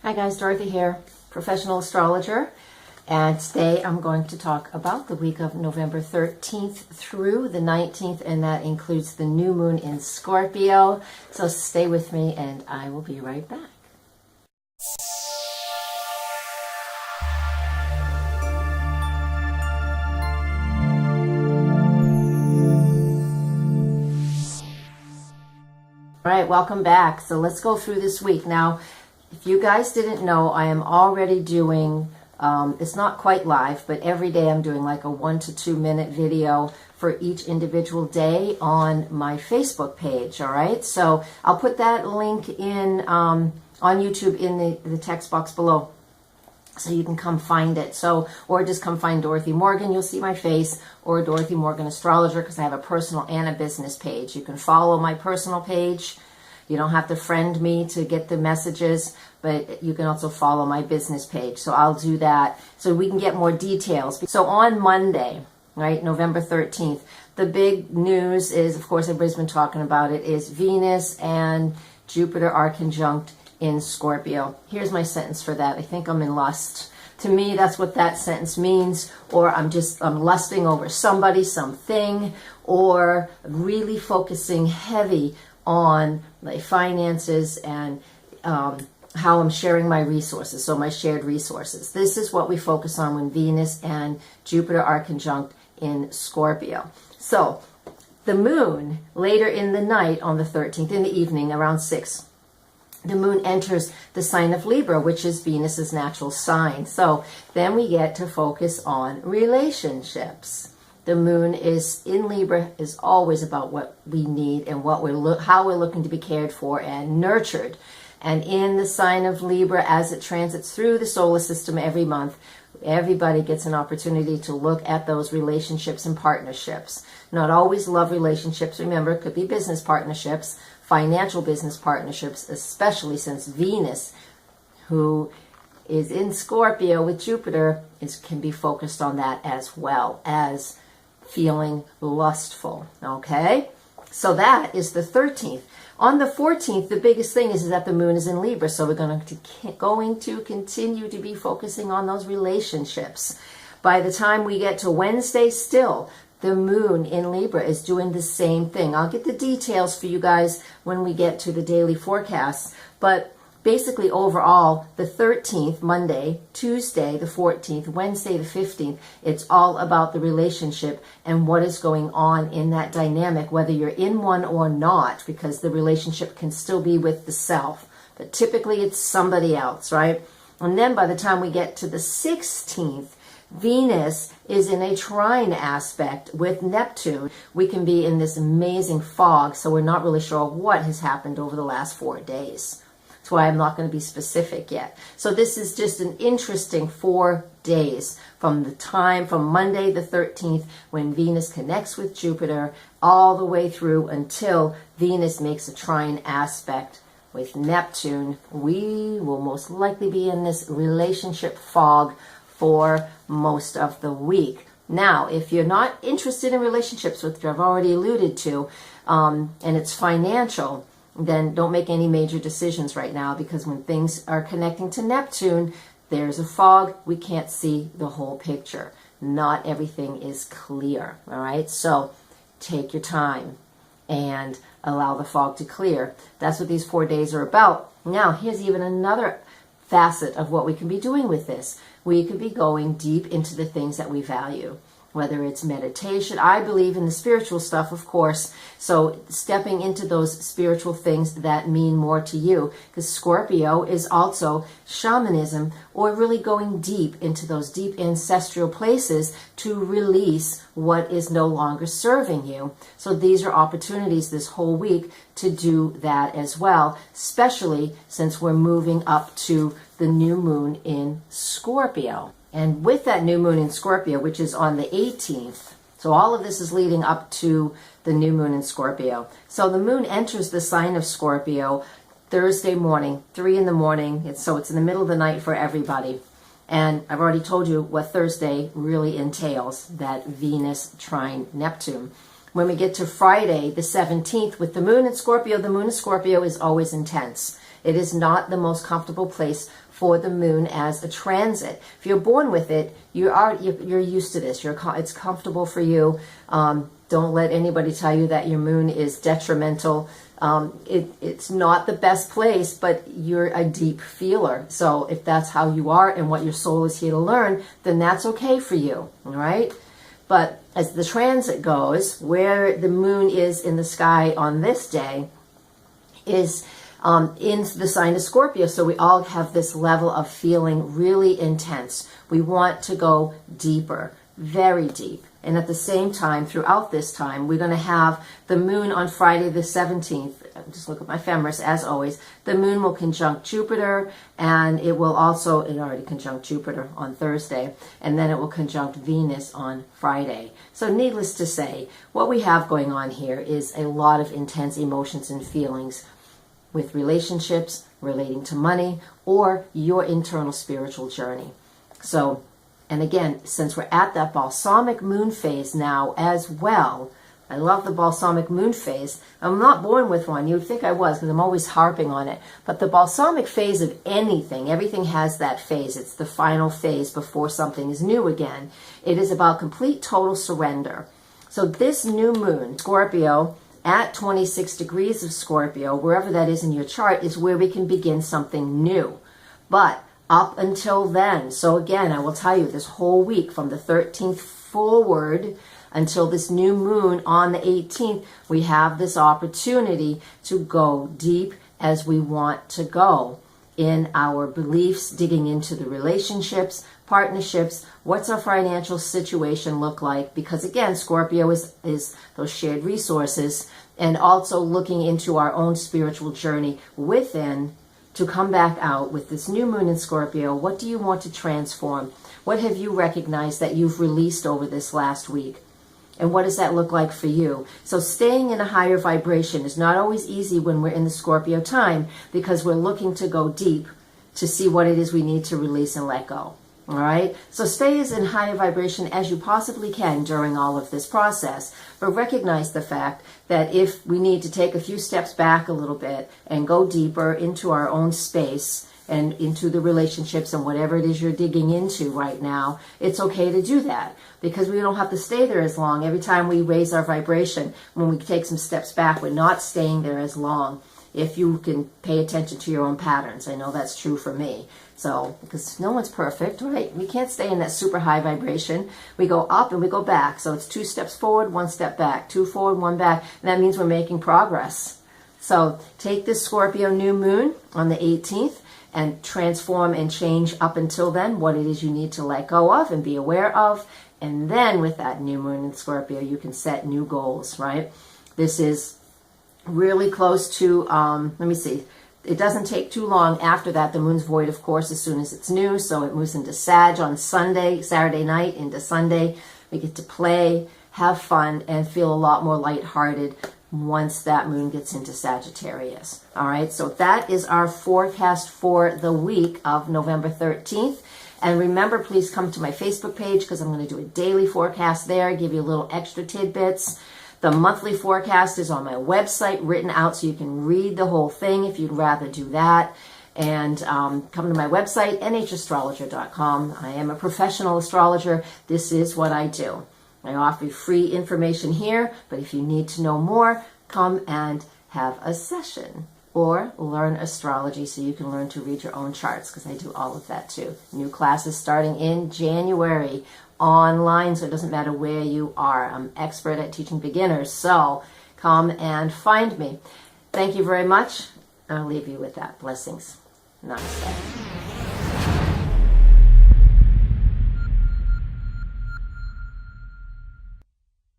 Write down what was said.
Hi guys, Dorothy here, Professional Astrologer, and today I'm going to talk about the week of November 13th through the 19th, and that includes the new moon in Scorpio. So stay with me and I will be right back. All right, welcome back. So let's go through this week. Now, if you guys didn't know, I am already doing, it's not quite live, but every day I'm doing like a 1 to 2 minute video for each individual day on my Facebook page, all right? So I'll put that link in on YouTube in the text box below, so you can come find it. So, or just come find Dorothy Morgan, you'll see my face, or Dorothy Morgan Astrologer, because I have a personal and a business page. You can follow my personal page. You don't have to friend me to get the messages, but you can also follow my business page. So I'll do that so we can get more details. So on Monday, right, November 13th, the big news is, of course, everybody's been talking about it, is Venus and Jupiter are conjunct in Scorpio. Here's my sentence for that. I think I'm in lust. To me, that's what that sentence means. Or I'm lusting over somebody, something, or really focusing heavy on my finances and how I'm sharing my resources, so my shared resources. This is what we focus on when Venus and Jupiter are conjunct in Scorpio. So the moon, later in the night on the 13th, in the evening around 6, the moon enters the sign of Libra, which is Venus's natural sign. So then we get to focus on relationships. The moon is in Libra, is always about what we need and what how we're looking to be cared for and nurtured. And in the sign of Libra, as it transits through the solar system every month, everybody gets an opportunity to look at those relationships and partnerships. Not always love relationships. Remember, it could be business partnerships, financial business partnerships, especially since Venus, who is in Scorpio with Jupiter, can be focused on that as well as feeling lustful. Okay, so that is the 13th. On the 14th, the biggest thing is that the moon is in Libra, so we're going to continue to be focusing on those relationships. By the time we get to Wednesday, still the moon in Libra is doing the same thing. I'll get the details for you guys when we get to the daily forecasts, but basically overall, the 13th, Monday, Tuesday, the 14th, Wednesday, the 15th, it's all about the relationship and what is going on in that dynamic, whether you're in one or not, because the relationship can still be with the self, but typically it's somebody else, right? And then by the time we get to the 16th, Venus is in a trine aspect with Neptune. We can be in this amazing fog, so we're not really sure what has happened over the last 4 days. That's why I'm not going to be specific yet. So this is just an interesting 4 days from Monday the 13th, when Venus connects with Jupiter, all the way through until Venus makes a trine aspect with Neptune. We will most likely be in this relationship fog for most of the week. Now, if you're not interested in relationships, which I've already alluded to, and it's financial, then don't make any major decisions right now, because when things are connecting to Neptune, there's a fog. We can't see the whole picture. Not everything is clear, all right? So take your time and allow the fog to clear. That's what these 4 days are about. Now, here's even another facet of what we can be doing with this. We could be going deep into the things that we value, whether it's meditation. I believe in the spiritual stuff, of course. So stepping into those spiritual things that mean more to you, because Scorpio is also shamanism, or really going deep into those deep ancestral places to release what is no longer serving you. So these are opportunities this whole week to do that as well, especially since we're moving up to the new moon in Scorpio. And with that new moon in Scorpio, which is on the 18th, so all of this is leading up to the new moon in Scorpio. So the moon enters the sign of Scorpio Thursday morning, 3 in the morning. So it's in the middle of the night for everybody. And I've already told you what Thursday really entails, that Venus trine Neptune. When we get to Friday, the 17th, with the moon in Scorpio, the moon in Scorpio is always intense. It is not the most comfortable place for the moon as a transit. If you're born with it, you're used to this. It's comfortable for you. Don't let anybody tell you that your moon is detrimental. It's not the best place, but you're a deep feeler. So if that's how you are and what your soul is here to learn, then that's okay for you, all right? But as the transit goes, where the moon is in the sky on this day is in the sign of Scorpio. So we all have this level of feeling really intense. We want to go deeper, very deep. And at the same time, throughout this time, we're going to have the moon on Friday the 17th. Just look at my ephemeris, as always. The moon will conjunct Jupiter, and it already conjunct Jupiter on Thursday, and then it will conjunct Venus on Friday. So needless to say, what we have going on here is a lot of intense emotions and feelings with relationships, relating to money, or your internal spiritual journey. So, and again, since we're at that balsamic moon phase now as well, I love the balsamic moon phase. I'm not born with one. You would think I was, because I'm always harping on it. But the balsamic phase of anything, everything has that phase. It's the final phase before something is new again. It is about complete, total surrender. So this new moon, Scorpio, at 26 degrees of Scorpio, wherever that is in your chart, is where we can begin something new. But up until then, so again, I will tell you this whole week from the 13th forward until this new moon on the 18th, we have this opportunity to go deep as we want to go in our beliefs, digging into the relationships, partnerships, what's our financial situation look like? Because again, Scorpio is those shared resources, and also looking into our own spiritual journey within to come back out with this new moon in Scorpio. What do you want to transform? What have you recognized that you've released over this last week? And what does that look like for you? So staying in a higher vibration is not always easy when we're in the Scorpio time, because we're looking to go deep to see what it is we need to release and let go. All right? So stay as in higher vibration as you possibly can during all of this process, but recognize the fact that if we need to take a few steps back a little bit and go deeper into our own space and into the relationships and whatever it is you're digging into right now, it's okay to do that, because we don't have to stay there as long. Every time we raise our vibration, when we take some steps back, we're not staying there as long. If you can pay attention to your own patterns. I know that's true for me. So, because no one's perfect, right? We can't stay in that super high vibration. We go up and we go back. So it's 2 steps forward, 1 step back, 2 forward, 1 back. And that means we're making progress. So take this Scorpio new moon on the 18th and transform and change up until then what it is you need to let go of and be aware of. And then with that new moon in Scorpio, you can set new goals, right? This is really close to, let me see, it doesn't take too long after that. The moon's void, of course, as soon as it's new. So it moves into Sag on Sunday, Saturday night into Sunday. We get to play, have fun, and feel a lot more lighthearted once that moon gets into Sagittarius. All right, so that is our forecast for the week of November 13th. And remember, please come to my Facebook page, because I'm going to do a daily forecast there, give you a little extra tidbits. The monthly forecast is on my website, written out so you can read the whole thing if you'd rather do that. And come to my website, nhastrologer.com. I am a professional astrologer. This is what I do. I offer free information here, but if you need to know more, come and have a session or learn astrology so you can learn to read your own charts, because I do all of that too. New classes starting in January. Online, so it doesn't matter where you are. I'm expert at teaching beginners, so come and find me. Thank you very much. I'll leave you with that. Blessings. Namaste.